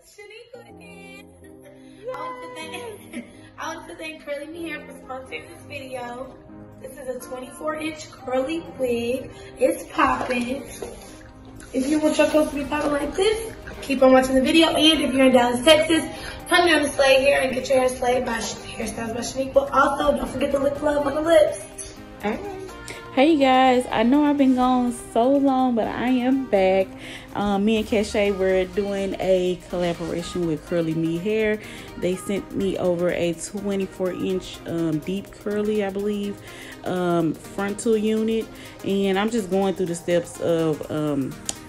Shaniqua again. I want to thank Curly Me Hair for sponsoring this video. This is a 24-inch curly wig. It's popping. If you want your clothes to be popping like this, keep on watching the video. And if you're in Dallas, Texas, come down to Slay Hair and get your hair slayed by Hairstyles by Shaniqua. Also, don't forget the lip glove on the lips. Alright. Hey guys, I know I've been gone so long, but I am back. Me and Keshay were doing a collaboration with Curly Me Hair. They sent me over a 24-inch deep curly, I believe, frontal unit, and I'm just going through the steps of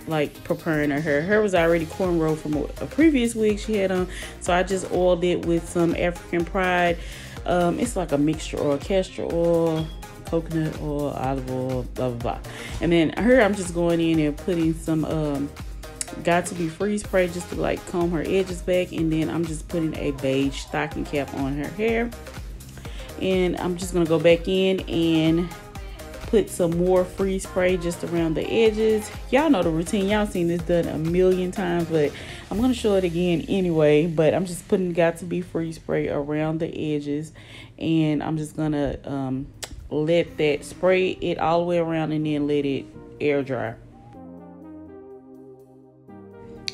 like preparing her hair. Her was already cornrow from a previous wig she had on, so I just oiled it with some African Pride. It's like a mixture oil, castor oil, coconut oil, olive oil, blah blah blah. And then her, I'm just going in and putting some got to be freeze spray just to like comb her edges back, and then I'm just putting a beige stocking cap on her hair, and I'm just gonna go back in and put some more freeze spray just around the edges. Y'all know the routine, y'all seen this done a million times, but I'm gonna show it again anyway. But I'm just putting got to be freeze spray around the edges, and I'm just gonna let that spray it all the way around and then let it air dry.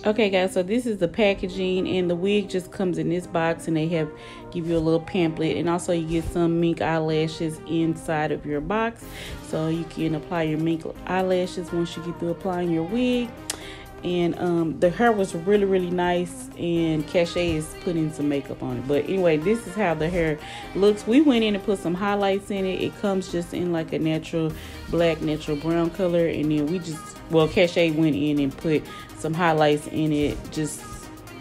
Okay guys, so this is the packaging, and the wig just comes in this box, and they give you a little pamphlet, and also you get some mink eyelashes inside of your box, so you can apply your mink eyelashes once you get through applying your wig. And the hair was really nice, and Keshay is putting some makeup on it. But anyway, this is how the hair looks. We went in and put some highlights in it. It comes just in like a natural black, natural brown color, and then Keshay went in and put some highlights in it just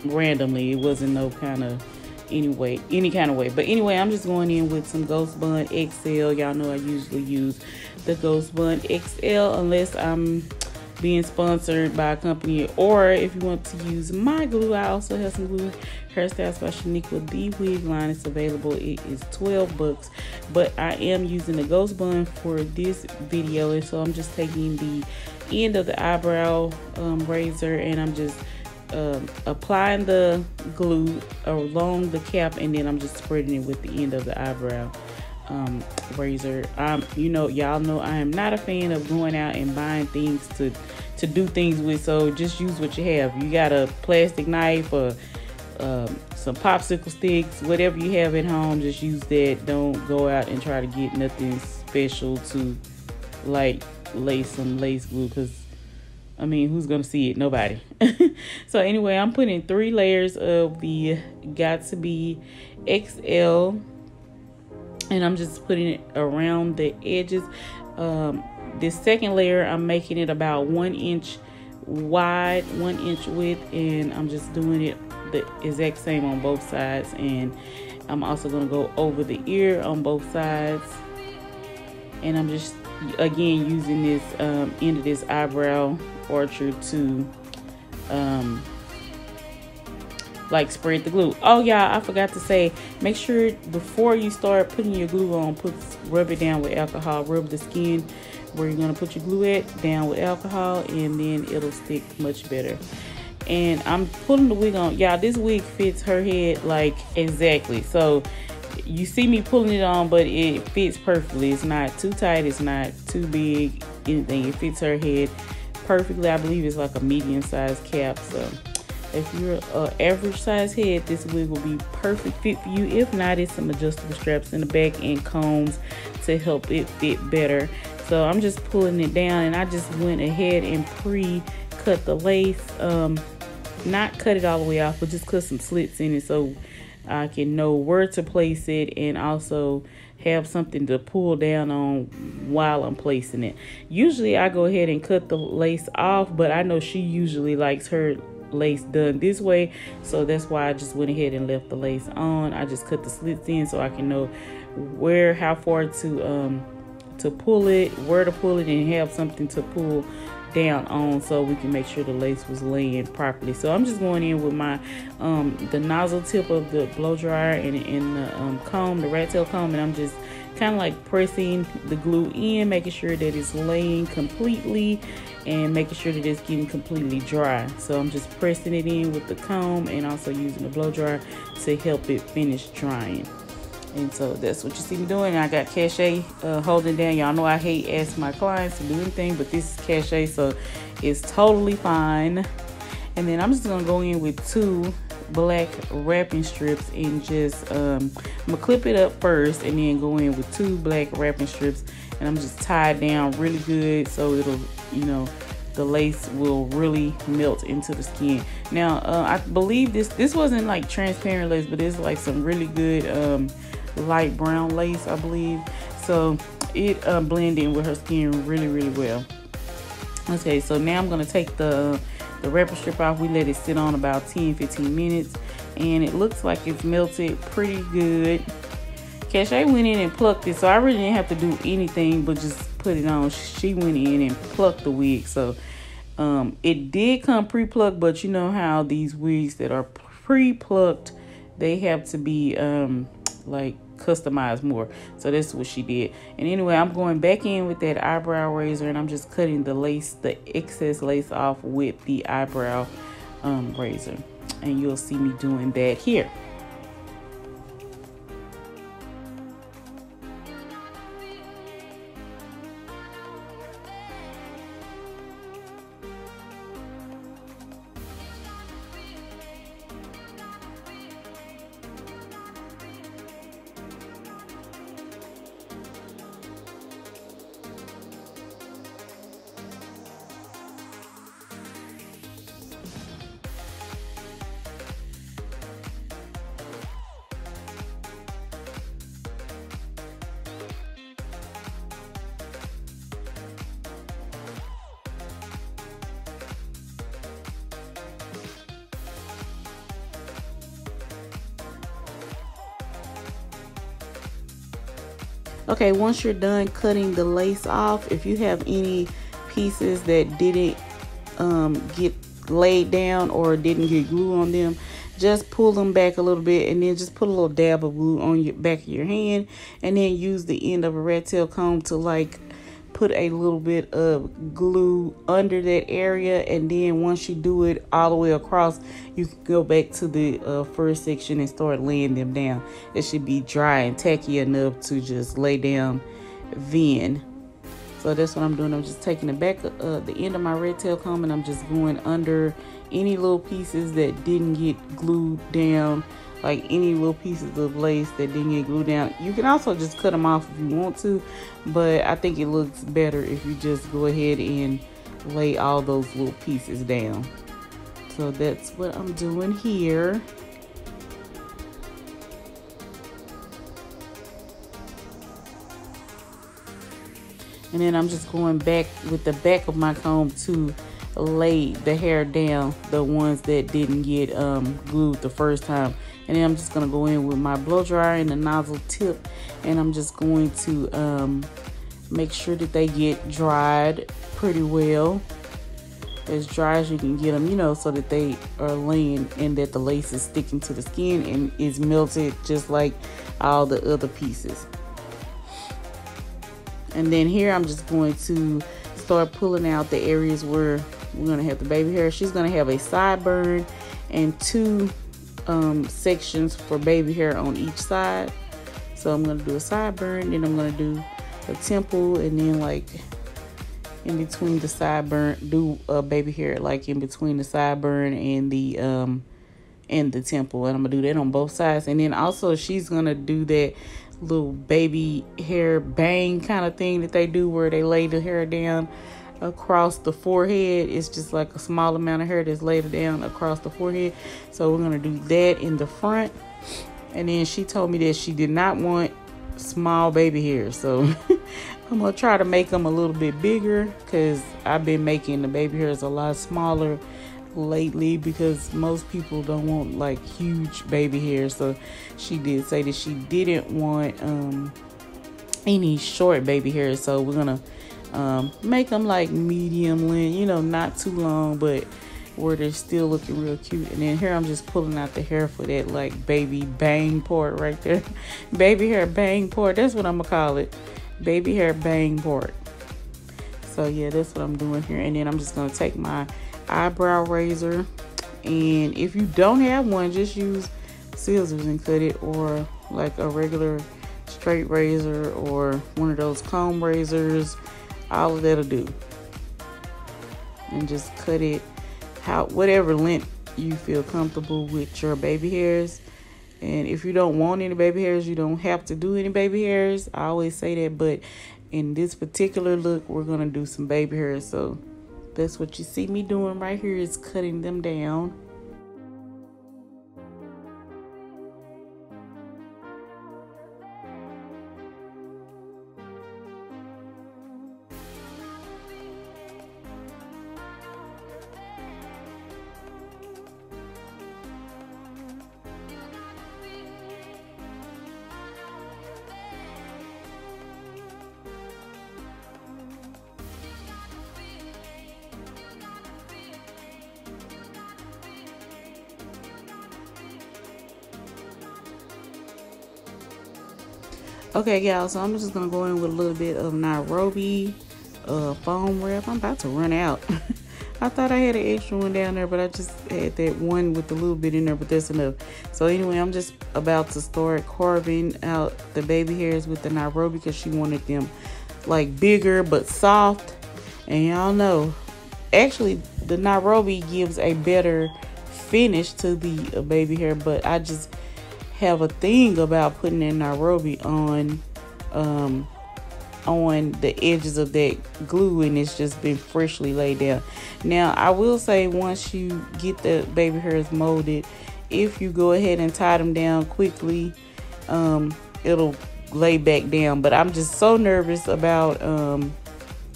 randomly. It wasn't no kind of any kind of way. But anyway, I'm just going in with some Ghost Bond XL. Y'all know I usually use the Ghost Bond XL unless I'm being sponsored by a company, or if you want to use my glue, I also have some glue. Hairstyles by Shaniqua, the wig line is available. It is $12, but I am using the Ghost Bond for this video, and so I'm just taking the end of the eyebrow razor, and I'm just applying the glue along the cap, and then I'm just spreading it with the end of the eyebrow razor. Y'all know I am not a fan of going out and buying things to do things with, so just use what you have. You got a plastic knife or some popsicle sticks, whatever you have at home, just use that. Don't go out and try to get nothing special to like lace some lace glue, because I mean, who's gonna see it? Nobody. So anyway, I'm putting 3 layers of the Got to Be XL, and I'm just putting it around the edges. This second layer, I'm making it about 1 inch wide, 1 inch width, and I'm just doing it the exact same on both sides. And I'm also going to go over the ear on both sides, and I'm just again using this end of this eyebrow orchard to like spread the glue. Oh yeah, I forgot to say, make sure before you start putting your glue on, rub it down with alcohol. Rub the skin where you're gonna put your glue at down with alcohol, and then it'll stick much better. And I'm putting the wig on. Y'all, this wig fits her head like exactly. So you see me pulling it on, but it fits perfectly. It's not too tight, it's not too big, anything. It fits her head perfectly. I believe it's like a medium-sized cap, so if you're an average size head, this wig will be perfect fit for you. If not, it's some adjustable straps in the back and combs to help it fit better. So I'm just pulling it down, and I just went ahead and pre-cut the lace. Not cut it all the way off, but just cut some slits in it so I can know where to place it, and also have something to pull down on while I'm placing it. Usually I go ahead and cut the lace off, but I know she usually likes her lace done this way, so that's why I just went ahead and left the lace on. I just cut the slits in so I can know how far to pull it, where to pull it, and have something to pull down on, so we can make sure the lace was laying properly. So I'm just going in with my the nozzle tip of the blow dryer and the comb, the rat tail comb, and I'm just kind of like pressing the glue in, making sure that it's laying completely and making sure that it's getting completely dry. So I'm just pressing it in with the comb and also using the blow dryer to help it finish drying. And so that's what you see me doing. I got cachet holding down. Y'all know I hate asking my clients to do anything, but this is cachet, so it's totally fine. And then I'm just gonna go in with 2 black wrapping strips and just I'm gonna clip it up first and then go in with 2 black wrapping strips, and I'm just tie it down really good so it'll, you know, the lace will really melt into the skin. Now I believe this wasn't like transparent lace, but it's like some really good light brown lace, I believe. So it blended in with her skin really well. Okay, so now I'm gonna take the wrapper strip off. We let it sit on about 10-15 minutes, and it looks like it's melted pretty good. Cachet went in and plucked it, so I really didn't have to do anything but just put it on. She went in and plucked the wig, so it did come pre-plucked, but you know how these wigs that are pre-plucked, they have to be like customized more. So that's what she did. And anyway, I'm going back in with that eyebrow razor, and I'm just cutting the lace, the excess lace off with the eyebrow razor, and you'll see me doing that here. Okay, once you're done cutting the lace off, if you have any pieces that didn't get laid down or didn't get glue on them, just pull them back a little bit and then just put a little dab of glue on your back of your hand, and then use the end of a rat tail comb to like put a little bit of glue under that area. And then once you do it all the way across, you can go back to the first section and start laying them down. It should be dry and tacky enough to just lay down then. So that's what I'm doing. I'm just taking the back the end of my red tail comb, and I'm just going under any little pieces that didn't get glued down, like any little pieces of lace that didn't get glued down. You can also just cut them off if you want to, but I think it looks better if you just go ahead and lay all those little pieces down. So that's what I'm doing here. And then I'm just going back with the back of my comb to lay the hair down, the ones that didn't get glued the first time. And then I'm just going to go in with my blow dryer and the nozzle tip, and I'm just going to make sure that they get dried pretty well, as dry as you can get them, you know, so that they are laying and that the lace is sticking to the skin and is melted just like all the other pieces. And then here I'm just going to start pulling out the areas where we're going to have the baby hair. She's going to have a sideburn and 2 sections for baby hair on each side. So I'm going to do a sideburn, then I'm going to do a temple, and then like in between the sideburn, do baby hair like in between the sideburn and the temple. And I'm going to do that on both sides. And then also she's going to do that little baby hair bang kind of thing that they do where they lay the hair down across the forehead. It's just like a small amount of hair that's laid down across the forehead. So we're going to do that in the front. And then she told me that she did not want small baby hair, so I'm going to try to make them a little bit bigger, because I've been making the baby hairs a lot smaller lately because most people don't want like huge baby hair. So she did say that she didn't want any short baby hair, so we're gonna make them like medium length, you know, not too long, but where they're still looking real cute. And then here I'm just pulling out the hair for that like baby bang part right there. Baby hair bang part. That's what I'm gonna call it. Baby hair bang part. So yeah, that's what I'm doing here. And then I'm just gonna take my eyebrow razor, and if you don't have one, just use scissors and cut it, or like a regular straight razor or one of those comb razors. All of that'll do. And just cut it whatever length you feel comfortable with your baby hairs. And if you don't want any baby hairs, you don't have to do any baby hairs. I always say that, but in this particular look, we're gonna do some baby hairs. So that's what you see me doing right here, is cutting them down. Okay, y'all, so I'm just gonna go in with a little bit of Nairobi foam wrap. I'm about to run out. I thought I had an extra one down there, but I just had that one with a little bit in there, but that's enough. So anyway, I'm just about to start carving out the baby hairs with the Nairobi, because she wanted them like bigger but soft. And y'all know, actually the Nairobi gives a better finish to the baby hair, but I just have a thing about putting in Nairobi on the edges of that glue, and it's just been freshly laid down. Now I will say, once you get the baby hairs molded, if you go ahead and tie them down quickly, it'll lay back down. But I'm just so nervous about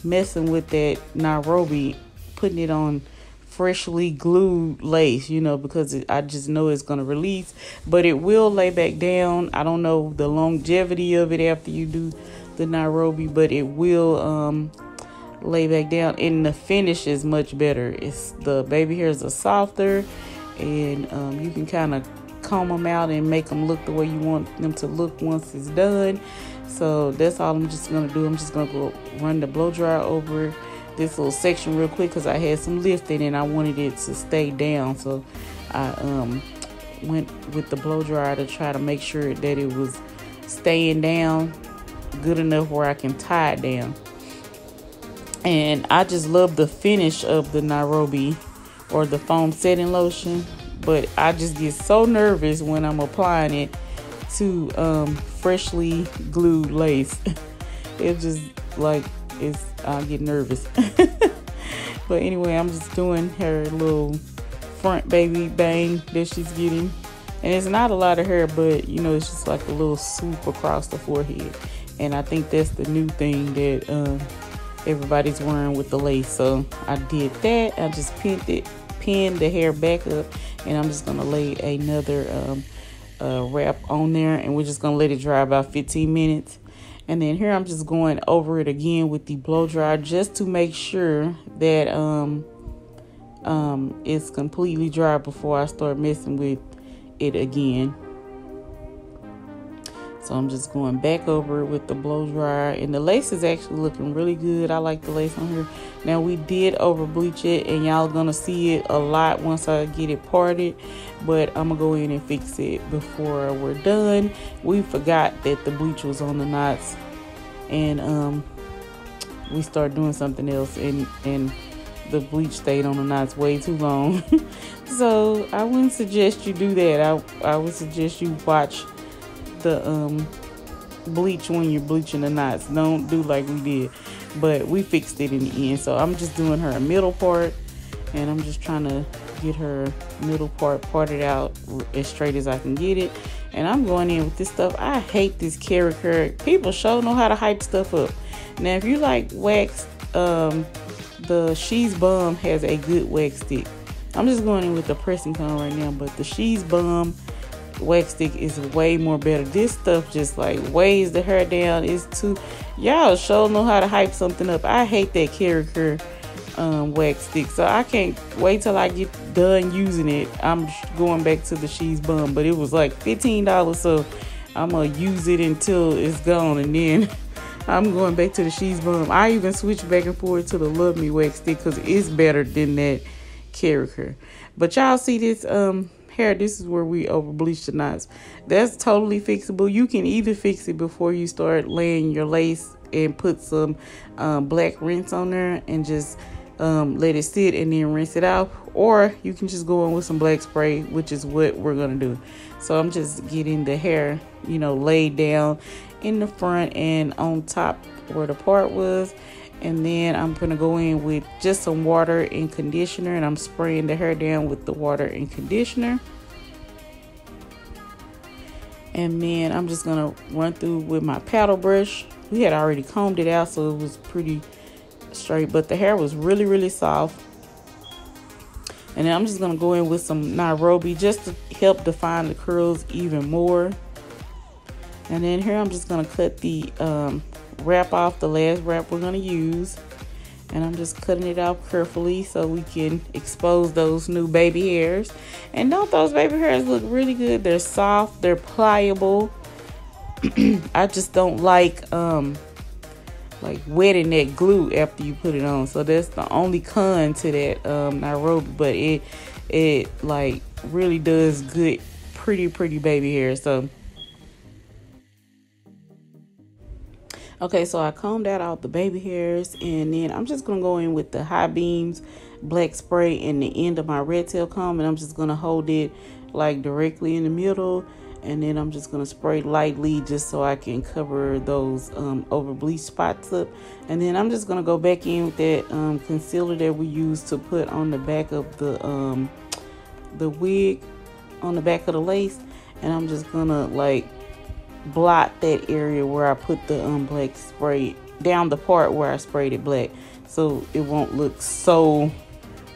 messing with that Nairobi, putting it on freshly glued lace, you know, because I just know it's going to release, but it will lay back down. I don't know the longevity of it after you do the Nairobi, but it will lay back down, and the finish is much better. It's the baby hairs are softer, and you can kind of comb them out and make them look the way you want them to look once it's done. So that's all I'm just going to do. I'm just going to go run the blow dryer over this little section real quick, because I had some lifting and I wanted it to stay down. So I went with the blow dryer to try to make sure that it was staying down good enough where I can tie it down. And I just love the finish of the Nairobi or the foam setting lotion, but I just get so nervous when I'm applying it to freshly glued lace. It just like, I get nervous. But anyway, I'm just doing her little front baby bang that she's getting, and it's not a lot of hair, but you know, it's just like a little swoop across the forehead. And I think that's the new thing that everybody's wearing with the lace. So I did that. I just pinned the hair back up, and I'm just gonna lay another wrap on there, and we're just gonna let it dry about 15 minutes. And then here I'm just going over it again with the blow dryer, just to make sure that it's completely dry before I start messing with it again. So I'm just going back over it with the blow dryer, and the lace is actually looking really good. I like the lace on here. Now we did over bleach it, and y'all gonna see it a lot once I get it parted, but I'm gonna go in and fix it before we're done. We forgot that the bleach was on the knots, and we started doing something else, and the bleach stayed on the knots way too long. So I wouldn't suggest you do that. I would suggest you watch the bleach when you're bleaching the knots. Don't do like we did, but we fixed it in the end. So I'm just doing her middle part, and I'm just trying to get her middle part parted out as straight as I can get it. And I'm going in with this stuff. I hate this carrot curd. People sure know how to hype stuff up. Now if you like wax, the She's Bum has a good wax stick. I'm just going in with the pressing comb right now, but the She's Bum wax stick is way more better. This stuff just like weighs the hair down. It's too, y'all sure know how to hype something up. I hate that carrot curd wax stick. So I can't wait till I get done using it. I'm going back to the She's Bum, but it was like $15, so I'm gonna use it until it's gone, and then I'm going back to the She's Bum. I even switch back and forth to the Love Me wax stick because it's better than that character. But y'all see this hair? This is where we over bleach the knots. That's totally fixable. You can either fix it before you start laying your lace and put some black rinse on there and just let it sit and then rinse it out, or you can just go in with some black spray, which is what we're gonna do. So I'm just getting the hair, you know, laid down in the front and on top where the part was, and then I'm gonna go in with just some water and conditioner, and I'm spraying the hair down with the water and conditioner. And then I'm just gonna run through with my paddle brush. We had already combed it out, so it was pretty straight, but the hair was really soft. And then I'm just gonna go in with some Nairobi just to help define the curls even more. And then here I'm just gonna cut the wrap off, the last wrap we're gonna use, and I'm just cutting it off carefully so we can expose those new baby hairs. And don't those baby hairs look really good? They're soft, they're pliable. I just don't like wetting that glue after you put it on, so that's the only con to that Nairobi, but it like really does good pretty baby hair. So okay, so I combed out all the baby hairs, and then I'm just gonna go in with the High Beams black spray in the end of my red tail comb, and I'm just gonna hold it like directly in the middle, and then I'm just gonna spray lightly just so I can cover those over bleach spots up. And then I'm just gonna go back in with that concealer that we used to put on the back of the wig, on the back of the lace, and I'm just gonna like blot that area where I put the black spray down, the part where I sprayed it black, so it won't look so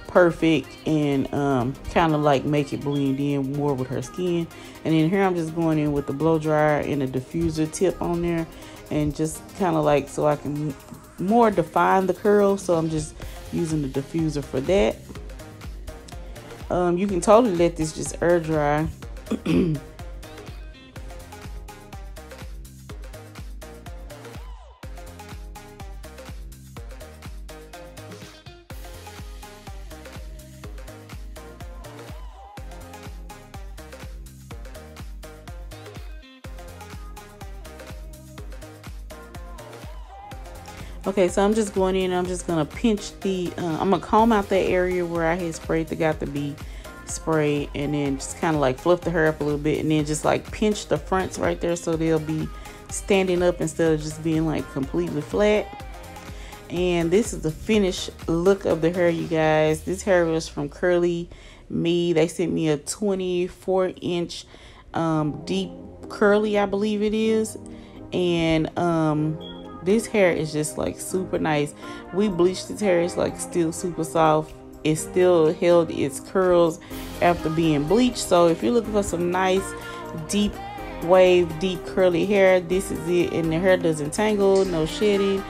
perfect, and kind of like make it blend in more with her skin. And then here I'm just going in with the blow dryer and a diffuser tip on there, and just kind of like so I can more define the curl. So I'm just using the diffuser for that. You can totally let this just air dry. Okay, so I'm just going in, I'm just gonna pinch the I'm gonna comb out that area where I had sprayed the Got to Be spray, and then just kind of like fluff the hair up a little bit, and then just like pinch the fronts right there so they'll be standing up instead of just being like completely flat. And this is the finished look of the hair, you guys. This hair was from Curly Me. They sent me a 24-inch deep curly, I believe it is. And this hair is just like super nice. We bleached this hair. It's like still super soft. It still held its curls after being bleached. So if you're looking for some nice deep wave, deep curly hair, this is it. And the hair doesn't tangle, no shedding.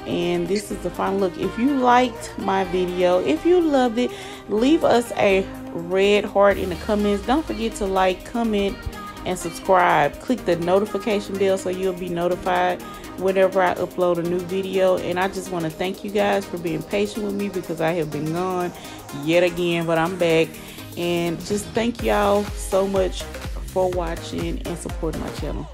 And this is the final look. If you liked my video, if you loved it, leave us a red heart in the comments. Don't forget to like, comment, and subscribe. Click the notification bell so you'll be notified whenever I upload a new video. And I just want to thank you guys for being patient with me, because I have been gone yet again, but I'm back. And just thank y'all so much for watching and supporting my channel.